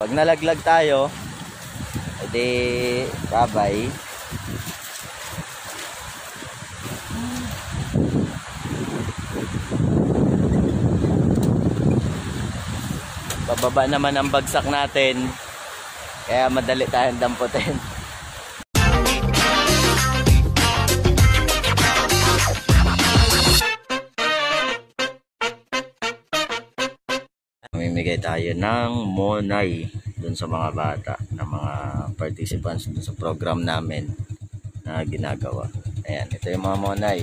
Pag nalaglag tayo, edi bye-bye. Pababa naman ang bagsak natin, kaya madali tayong damputin. Mamimigay tayo ng monay dun sa mga bata, ng mga participants dun sa program namin na ginagawa. Ayan, ito yung mga monay.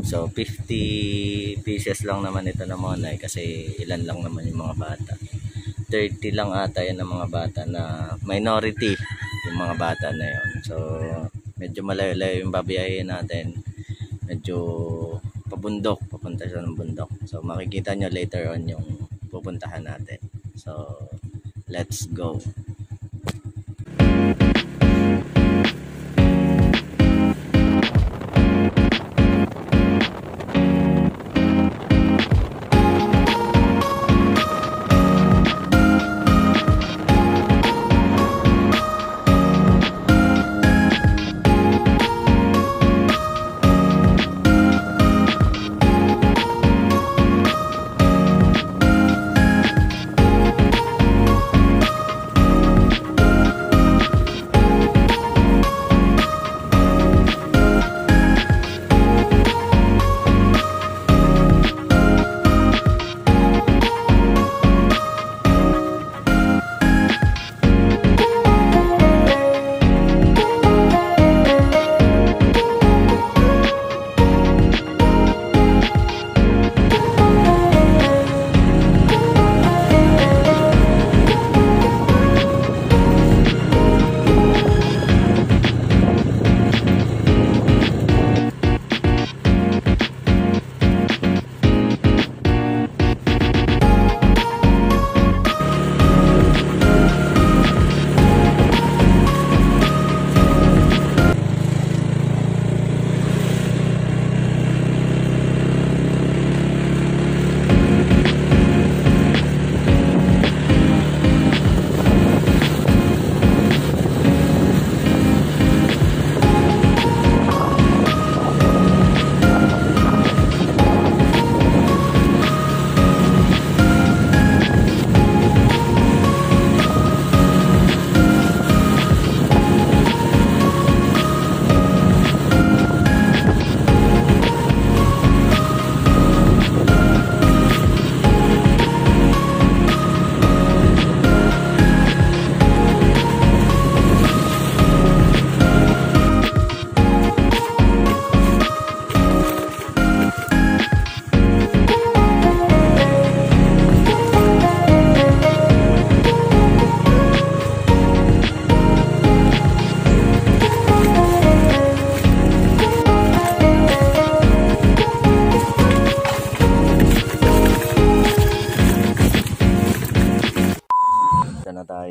So 50 pieces lang naman ito na monay kasi ilan lang naman yung mga bata. 30 lang ata yan ng mga bata na minority yung mga bata na yun. So medyo malayo-layo yung babiyahin natin. Medyo pabundok, papunta siya ng bundok. So makikita nyo later on yung pupuntahan natin. So let's go.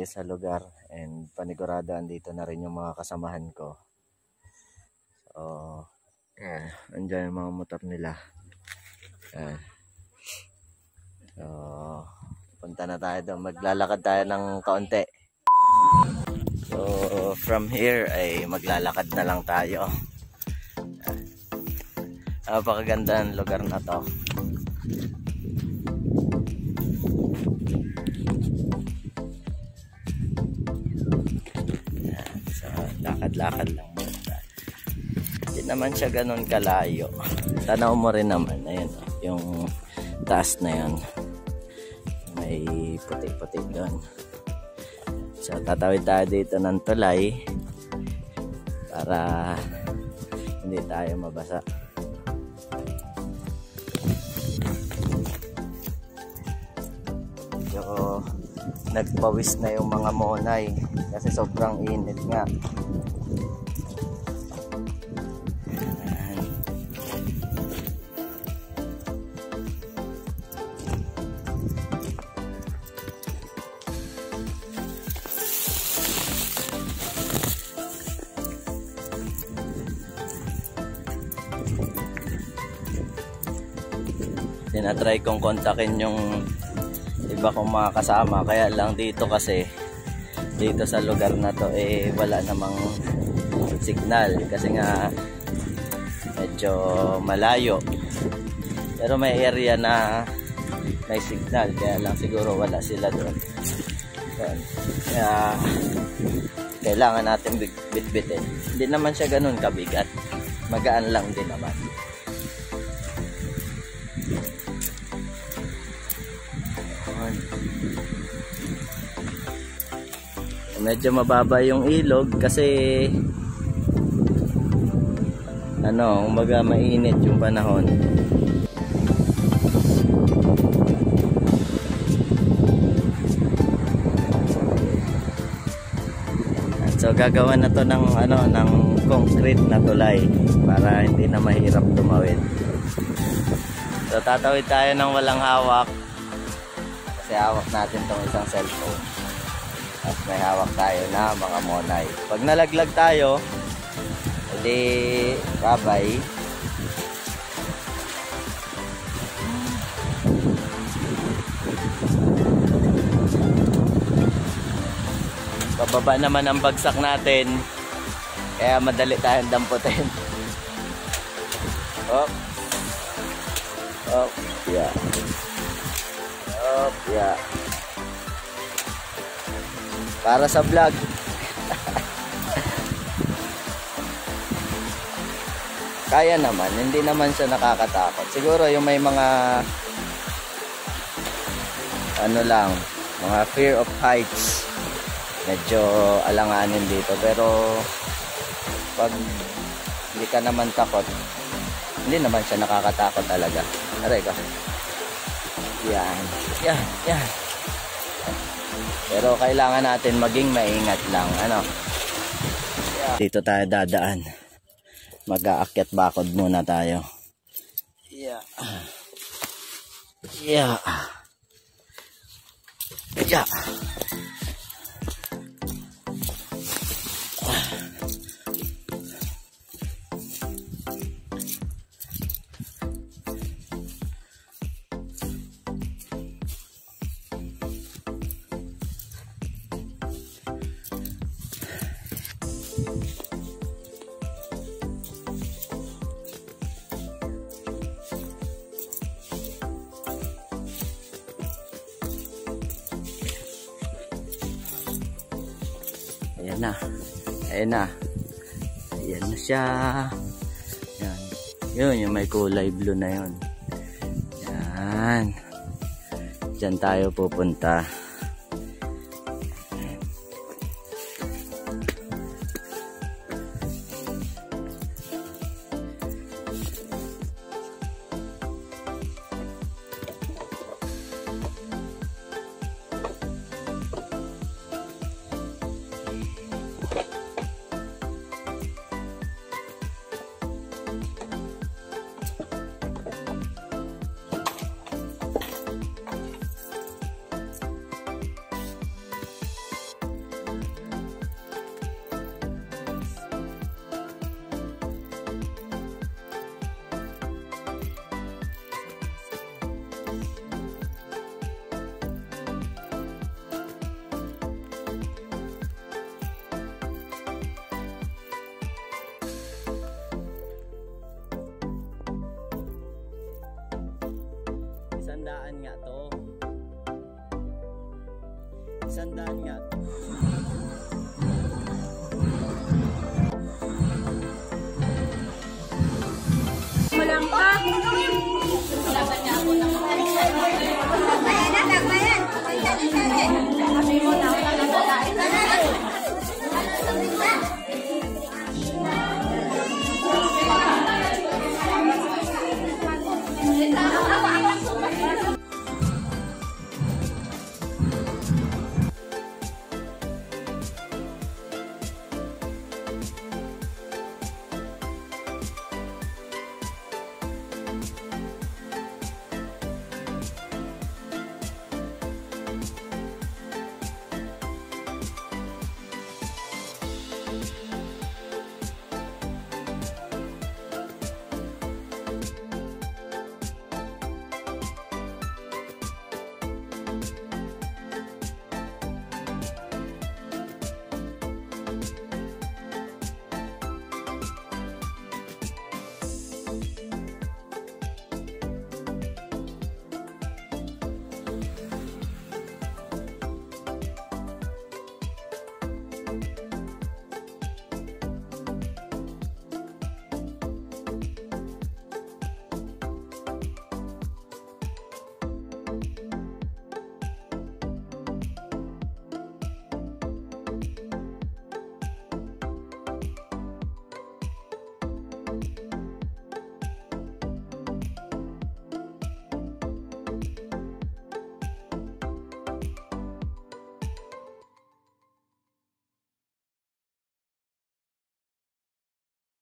Sa lugar and panigurado andito na rin yung mga kasamahan ko. So andyan yung mga motor nila. So punta na tayo doon, maglalakad tayo ng kaunti. So from here ay maglalakad na lang tayo. Napakaganda ng lugar na to. Lakad lang muna. Hindi naman siya ganun kalayo. Tanaw mo rin naman. Ayun, yung taas na yun. May puti-puti doon. So tatawid tayo dito ng tulay para hindi tayo mabasa. So nagpawis na yung mga monay kasi sobrang init nga. Tinatry kong kontakin yung iba kong mga kasama, kaya lang dito kasi dito sa lugar na to wala namang signal kasi nga medyo malayo, pero may area na may signal, kaya lang siguro wala sila doon. Kaya kailangan natin bitbitin. Hindi naman siya ganun kabigat, magaan lang din naman. Medyo mababa yung ilog kasi umaga mainit yung panahon. So gagawa na to ng ng concrete na tulay para hindi na mahirap tumawid. So tatawid tayo ng walang hawak kasi hawak natin tong isang cellphone. At may hawak tayo na mga monay. Pag nalaglag tayo, edi bye-bye. Pababa naman ang bagsak natin, kaya madali tayong damputin. Op. Op. Yeah. Op. Yeah. Para sa vlog. Kaya naman, hindi naman siya nakakatakot. Siguro yung may mga mga fear of heights, medyo alanganin dito, pero pag hindi ka naman takot, hindi naman siya nakakatakot talaga. Aray ka. Yan. Yan. Yan. Pero kailangan natin maging maingat lang, Yeah. Dito tayo dadaan. Mag-aakyat bakod muna tayo. Yeah. Yeah. Yeah. Ayan na. Ayan na. Ayan na siya. Ayan. Yun, yung may kulay blue na yun. Ayan. Diyan tayo pupunta. Sandaan nga to. Sandaan nga to.